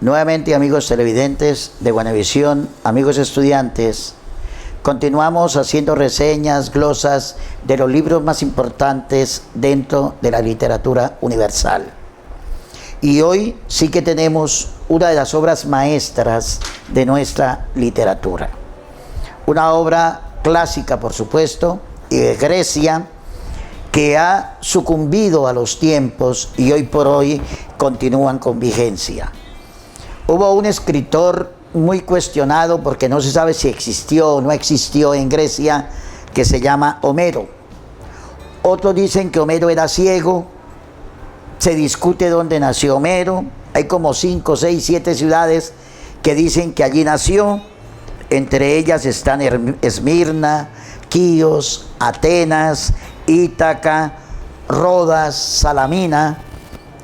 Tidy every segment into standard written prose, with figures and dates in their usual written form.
Nuevamente, amigos televidentes de Buenavisión, amigos estudiantes, continuamos haciendo reseñas, glosas de los libros más importantes dentro de la literatura universal. Y hoy sí que tenemos una de las obras maestras de nuestra literatura. Una obra clásica, por supuesto, y de Grecia, que ha sucumbido a los tiempos y hoy por hoy continúan con vigencia. Hubo un escritor muy cuestionado porque no se sabe si existió o no existió en Grecia, que se llama Homero. Otros dicen que Homero era ciego, se discute dónde nació Homero, hay como 5, 6, 7 ciudades que dicen que allí nació, entre ellas están Esmirna, Quíos, Atenas, Ítaca, Rodas, Salamina,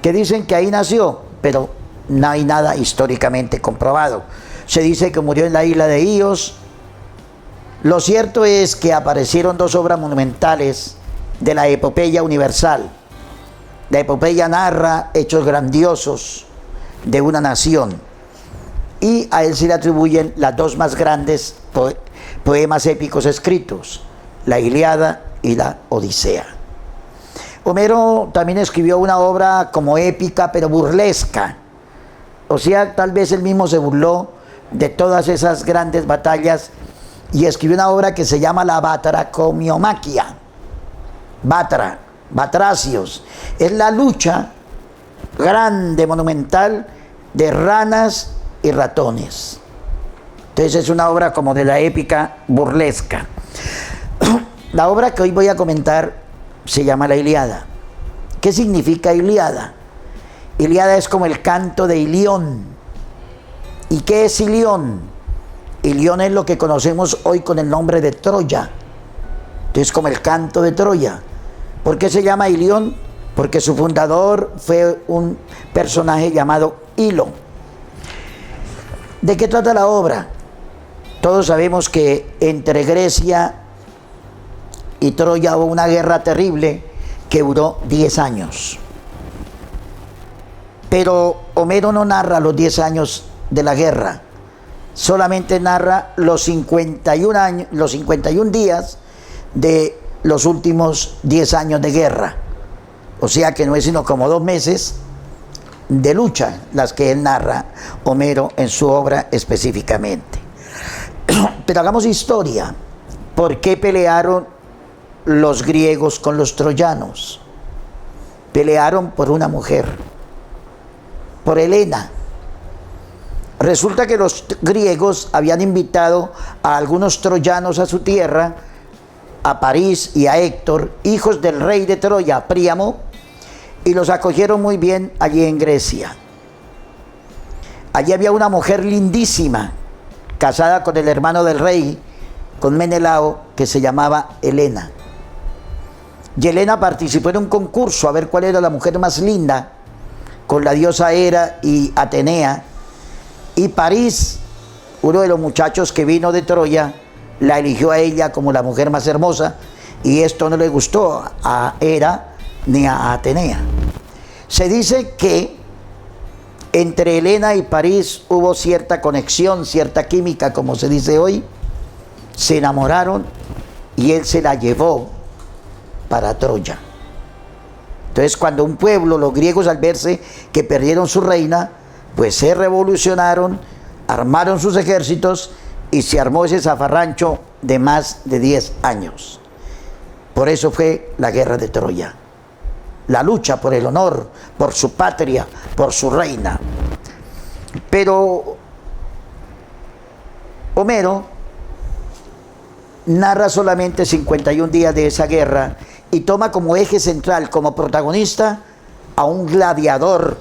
que dicen que ahí nació, pero no hay nada históricamente comprobado. Se dice que murió en la isla de Ios. Lo cierto es que aparecieron dos obras monumentales de la epopeya universal. La epopeya narra hechos grandiosos de una nación y a él se le atribuyen las dos más grandes poemas épicos escritos, la Ilíada y la Odisea. Homero también escribió una obra como épica pero burlesca. O sea, tal vez él mismo se burló de todas esas grandes batallas y escribió una obra que se llama la Batracomiomaquia. Batracios. Es la lucha grande, monumental, de ranas y ratones. Entonces es una obra como de la épica burlesca. La obra que hoy voy a comentar se llama la Ilíada. ¿Qué significa Ilíada? Ilíada es como el canto de Ilión. ¿Y qué es Ilión? Ilión es lo que conocemos hoy con el nombre de Troya. Entonces, como el canto de Troya. ¿Por qué se llama Ilión? Porque su fundador fue un personaje llamado Ilo. ¿De qué trata la obra? Todos sabemos que entre Grecia y Troya hubo una guerra terrible que duró 10 años. Pero Homero no narra los 10 años de la guerra, solamente narra los 51 días de los últimos 10 años de guerra. O sea que no es sino como 2 meses de lucha las que él narra, Homero, en su obra específicamente. Pero hagamos historia. ¿Por qué pelearon los griegos con los troyanos? Pelearon por una mujer, por Helena. Resulta que los griegos habían invitado a algunos troyanos a su tierra, a París y a Héctor, hijos del rey de Troya, Príamo, y los acogieron muy bien allí en Grecia. Allí había una mujer lindísima, casada con el hermano del rey, con Menelao, que se llamaba Helena. Y Helena participó en un concurso a ver cuál era la mujer más linda, con la diosa Hera y Atenea, y París, uno de los muchachos que vino de Troya, la eligió a ella como la mujer más hermosa, y esto no le gustó a Hera ni a Atenea. Se dice que entre Helena y París hubo cierta conexión, cierta química, como se dice hoy, se enamoraron y él se la llevó para Troya. Entonces, cuando un pueblo, los griegos, al verse que perdieron su reina, pues se revolucionaron, armaron sus ejércitos y se armó ese zafarrancho de más de 10 años. Por eso fue la guerra de Troya. La lucha por el honor, por su patria, por su reina. Pero Homero narra solamente 51 días de esa guerra y toma como eje central, como protagonista, a un gladiador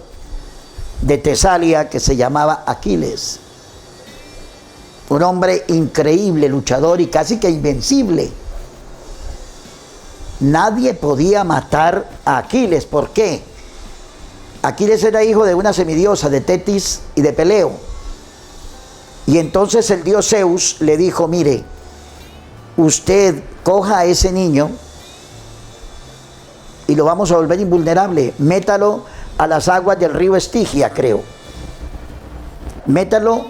de Tesalia que se llamaba Aquiles. Un hombre increíble, luchador y casi que invencible. Nadie podía matar a Aquiles. ¿Por qué? Aquiles era hijo de una semidiosa, de Tetis y de Peleo. Y entonces el dios Zeus le dijo: mire, usted coja a ese niño y lo vamos a volver invulnerable, métalo a las aguas del río Estigia, creo. métalo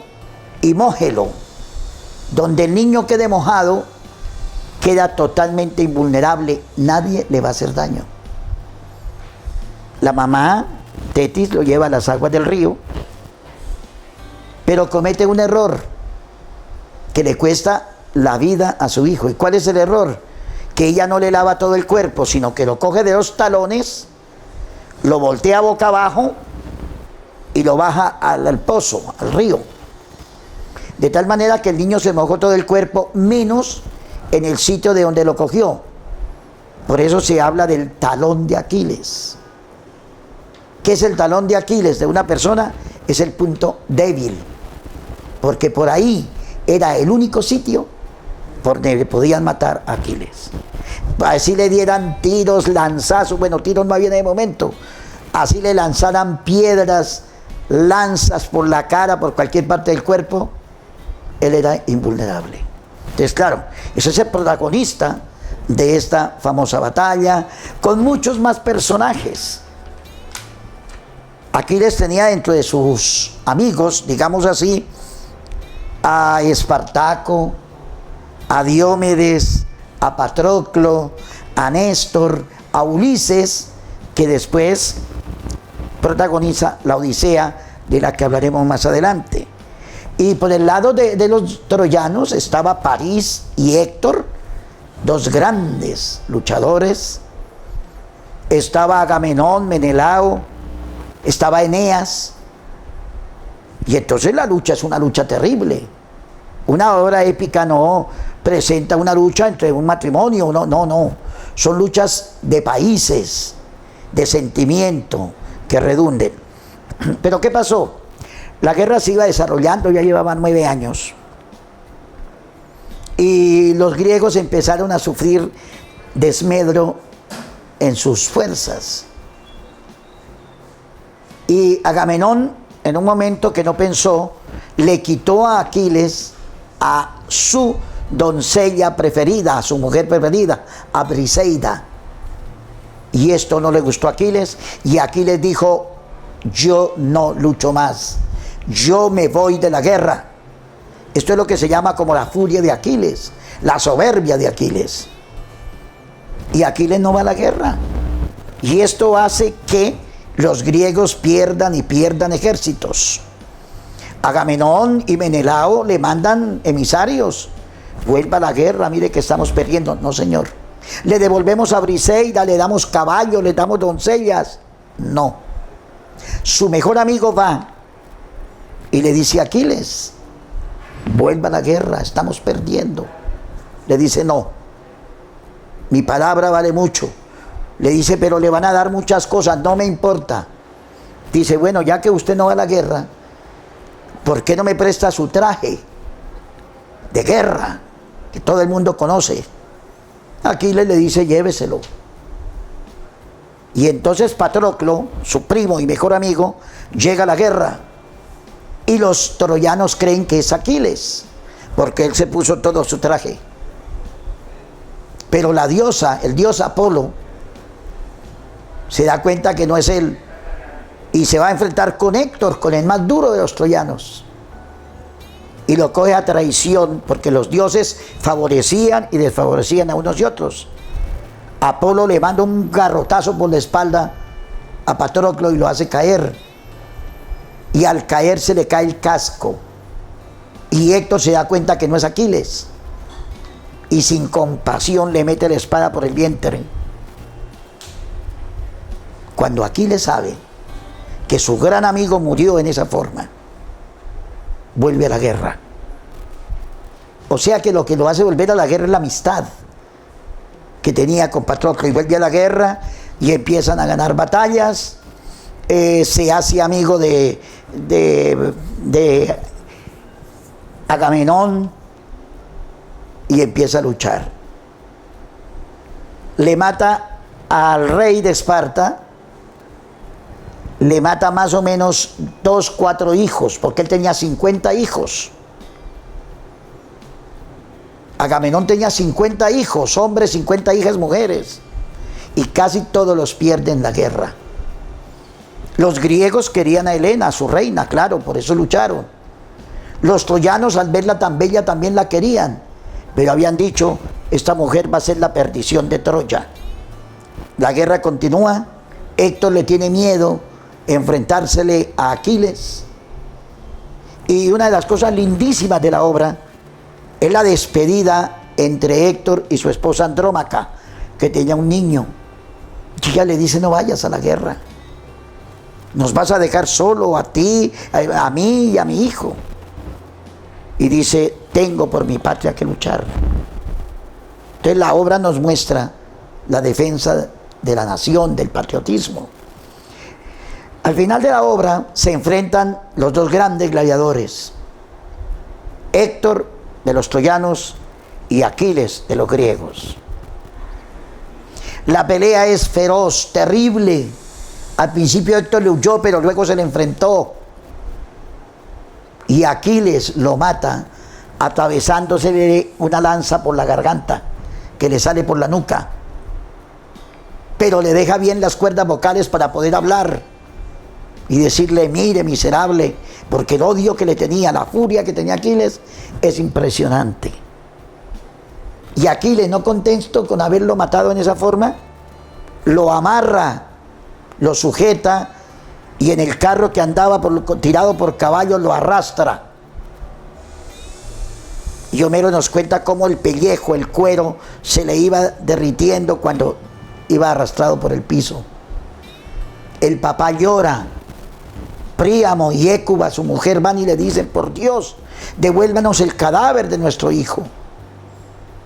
y mójelo. Donde el niño quede mojado, queda totalmente invulnerable, nadie le va a hacer daño. La mamá, Tetis, lo lleva a las aguas del río, pero comete un error que le cuesta la vida a su hijo. ¿Y cuál es el error? Que ella no le lava todo el cuerpo, sino que lo coge de los talones, lo voltea boca abajo y lo baja al pozo, al río. De tal manera que el niño se mojó todo el cuerpo, menos en el sitio de donde lo cogió. Por eso se habla del talón de Aquiles. ¿Qué es el talón de Aquiles de una persona? Es el punto débil, porque por ahí era el único sitio por donde podían matar a Aquiles. Así le dieran tiros, lanzazos, bueno, tiros no había en el momento, así le lanzaran piedras, lanzas por la cara, por cualquier parte del cuerpo, él era invulnerable. Entonces, claro, ese es el protagonista de esta famosa batalla, con muchos más personajes. Aquiles tenía dentro de sus amigos, digamos así, a Espartaco, a Diomedes, a Patroclo, a Néstor, a Ulises, que después protagoniza la Odisea, de la que hablaremos más adelante. Y por el lado de los troyanos estaba París y Héctor, dos grandes luchadores. Estaba Agamenón, Menelao, estaba Eneas. Y entonces la lucha es una lucha terrible. Una obra épica no presenta una lucha entre un matrimonio, no. Son luchas de países, de sentimiento, que redunden. Pero ¿qué pasó? La guerra se iba desarrollando, ya llevaban 9 años. Y los griegos empezaron a sufrir desmedro en sus fuerzas. Y Agamenón, en un momento que no pensó, le quitó a Aquiles a su doncella preferida, a su mujer preferida, a Briseida. Y esto no le gustó a Aquiles, y Aquiles dijo: yo no lucho más, yo me voy de la guerra. Esto es lo que se llama como la furia de Aquiles, la soberbia de Aquiles. Y Aquiles no va a la guerra. Y esto hace que los griegos pierdan ejércitos. Agamenón y Menelao le mandan emisarios: vuelva a la guerra, mire que estamos perdiendo. No, señor. Le devolvemos a Briseida, le damos caballos, le damos doncellas. No. Su mejor amigo va y le dice a Aquiles: vuelva a la guerra, estamos perdiendo. Le dice: no, mi palabra vale mucho. Le dice: pero le van a dar muchas cosas. No me importa. Dice: bueno, ya que usted no va a la guerra, ¿por qué no me presta su traje de guerra que todo el mundo conoce? Aquiles le dice: lléveselo. Y entonces Patroclo, su primo y mejor amigo, llega a la guerra. Y los troyanos creen que es Aquiles, porque él se puso todo su traje. Pero la diosa, el dios Apolo, se da cuenta que no es él. Y se va a enfrentar con Héctor, con el más duro de los troyanos. Y lo coge a traición, porque los dioses favorecían y desfavorecían a unos y otros. Apolo le manda un garrotazo por la espalda a Patroclo y lo hace caer. Y al caer se le cae el casco. Y Héctor se da cuenta que no es Aquiles. Y sin compasión le mete la espada por el vientre. Cuando Aquiles sabe que su gran amigo murió en esa forma, vuelve a la guerra. O sea que lo que lo hace volver a la guerra es la amistad que tenía con Patroclo, y vuelve a la guerra y empiezan a ganar batallas. Se hace amigo de Agamenón y empieza a luchar. Le mata al rey de Esparta, le mata más o menos 4 hijos, porque él tenía 50 hijos. Agamenón tenía 50 hijos, hombres, 50 hijas, mujeres, y casi todos los pierde en la guerra. Los griegos querían a Helena, su reina, claro, por eso lucharon. Los troyanos al verla tan bella también la querían, pero habían dicho, esta mujer va a ser la perdición de Troya. La guerra continúa, Héctor le tiene miedo enfrentársele a Aquiles. Y una de las cosas lindísimas de la obra es la despedida entre Héctor y su esposa Andrómaca, que tenía un niño. Y ella le dice, no vayas a la guerra. Nos vas a dejar solo a ti, a mí y a mi hijo. Y dice, tengo por mi patria que luchar. Entonces la obra nos muestra la defensa de la nación, del patriotismo. Al final de la obra se enfrentan los dos grandes gladiadores, Héctor de los troyanos y Aquiles de los griegos. La pelea es feroz, terrible. Al principio Héctor le huyó, pero luego se le enfrentó. Y Aquiles lo mata atravesándose una lanza por la garganta que le sale por la nuca. Pero le deja bien las cuerdas vocales para poder hablar y decirle, mire miserable, porque el odio que le tenía, la furia que tenía Aquiles es impresionante. Y Aquiles, no contento con haberlo matado en esa forma, lo amarra, lo sujeta y en el carro que andaba tirado por caballos lo arrastra. Y Homero nos cuenta cómo el pellejo, el cuero, se le iba derritiendo cuando iba arrastrado por el piso. El papá llora. Príamo y Hécuba, su mujer, van y le dicen, por Dios, devuélvanos el cadáver de nuestro hijo.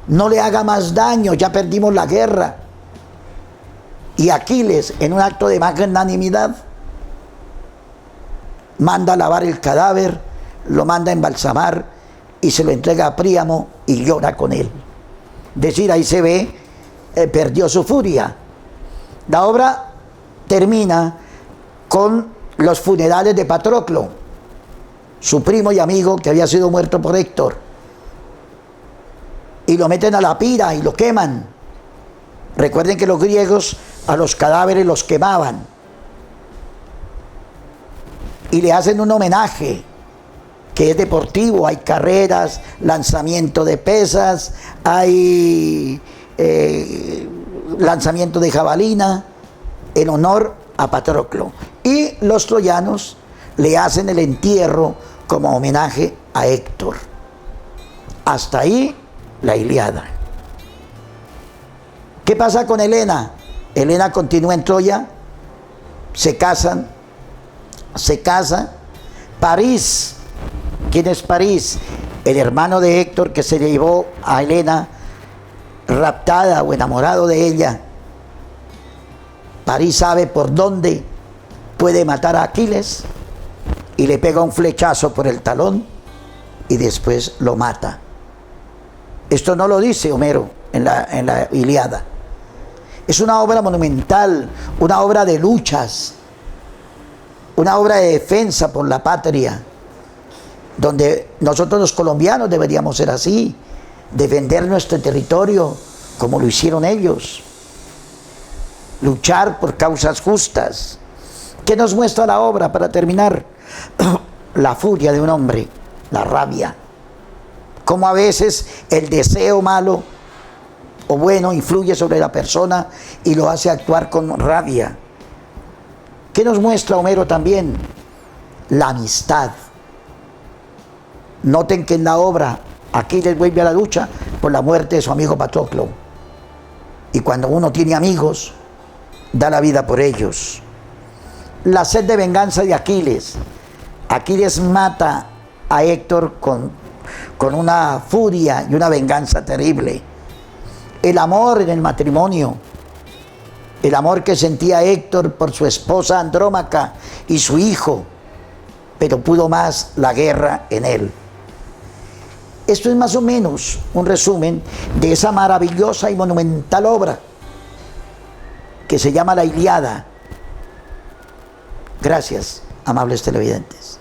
No le haga más daño, ya perdimos la guerra. Y Aquiles, en un acto de magnanimidad, manda a lavar el cadáver, lo manda a embalsamar y se lo entrega a Príamo y llora con él. Es decir, ahí se ve, perdió su furia. La obra termina con los funerales de Patroclo, su primo y amigo que había sido muerto por Héctor. Y lo meten a la pira y lo queman. Recuerden que los griegos a los cadáveres los quemaban. Y le hacen un homenaje que es deportivo. Hay carreras, lanzamiento de pesas, hay lanzamiento de jabalina en honor a Patroclo. Y los troyanos le hacen el entierro como homenaje a Héctor. Hasta ahí la Ilíada. ¿Qué pasa con Helena? Helena continúa en Troya, se casan, se casa. París, ¿quién es París? El hermano de Héctor que se llevó a Helena raptada o enamorado de ella. París sabe por dónde puede matar a Aquiles y le pega un flechazo por el talón y después lo mata. Esto no lo dice Homero en la Ilíada. Es una obra monumental, una obra de luchas, una obra de defensa por la patria, donde nosotros los colombianos deberíamos ser así, defender nuestro territorio como lo hicieron ellos, luchar por causas justas. ¿Qué nos muestra la obra para terminar? La furia de un hombre, la rabia. Cómo a veces el deseo malo o bueno influye sobre la persona y lo hace actuar con rabia. ¿Qué nos muestra Homero también? La amistad. Noten que en la obra Aquiles vuelve a la lucha por la muerte de su amigo Patroclo. Y cuando uno tiene amigos, da la vida por ellos. La sed de venganza de Aquiles. Aquiles mata a Héctor con una furia y una venganza terrible. El amor en el matrimonio, el amor que sentía Héctor por su esposa Andrómaca y su hijo, pero pudo más la guerra en él. Esto es más o menos un resumen de esa maravillosa y monumental obra que se llama La Ilíada. Gracias, amables televidentes.